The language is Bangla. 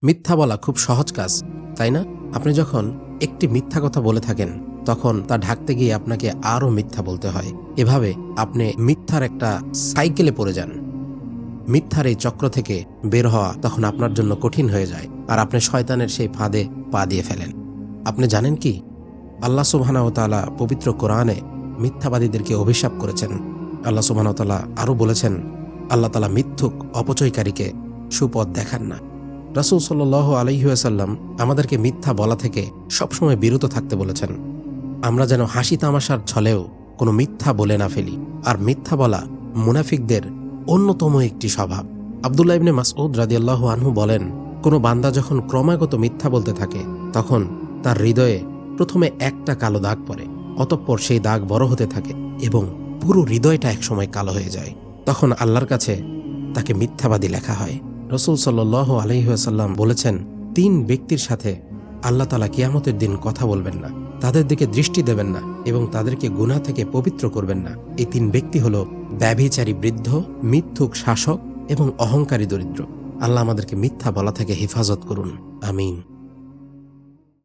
মিথ্যা বলা খুব সহজ কাজ, তাই না? আপনি যখন একটি মিথ্যা কথা বলে থাকেন তখন তা ঢাকতে গিয়ে আপনাকে আরও মিথ্যা বলতে হয়। এভাবে আপনি মিথ্যার একটা সাইকেলে পড়ে যান। মিথ্যার এই চক্র থেকে বের হওয়া তখন আপনার জন্য কঠিন হয়ে যায়, আর আপনি শয়তানের সেই ফাঁদে পা দিয়ে ফেলেন। আপনি জানেন কি, আল্লাহ সুবহানাহু ওয়া তাআলা পবিত্র কোরআনে মিথ্যাবাদীদেরকে অভিশাপ করেছেন। আল্লাহ সুবহানাহু ওয়া তাআলা আরও বলেছেন, আল্লাহ তাআলা মিথ্যুক অপচয়কারীকে সুপথ দেখান না। রাসূল সাল্লাল্লাহু আলাইহি ওয়াসাল্লাম আমাদেরকে মিথ্যা বলা থেকে সবসময় বিরত থাকতে বলেছেন। আমরা যেন হাসি তামাশার ছলেও কোনো মিথ্যা বলে না ফেলি। আর মিথ্যা বলা মুনাফিকদের অন্যতম একটি স্বভাব। আব্দুল্লাহ ইবনে মাসউদ রাদিয়াল্লাহু আনহু বলেন, কোনো বান্দা যখন ক্রমাগত মিথ্যা বলতে থাকে তখন তার হৃদয়ে প্রথমে একটা কালো দাগ পড়ে, অতঃপর সেই দাগ বড় হতে থাকে এবং পুরো হৃদয়টা একসময় কালো হয়ে যায়। তখন আল্লাহর কাছে তাকে মিথ্যাবাদী লেখা হয়। রাসূল সাল্লাল্লাহু আলাইহি ওয়াসাল্লাম বলেছেন, ৩ ব্যক্তির সাথে আল্লাহ তাআলা কিয়ামতের দিন কথা বলবেন না, তাদের দিকে দৃষ্টি দেবেন না এবং তাদেরকে গুনাহ থেকে পবিত্র করবেন না। এই ৩ ব্যক্তি হলো ব্যভিচারী বৃদ্ধ, মিথ্যুক শাসক এবং অহংকারী দরিদ্র। আল্লাহ আমাদেরকে মিথ্যা বলা থেকে হেফাজত করুন। আমিন।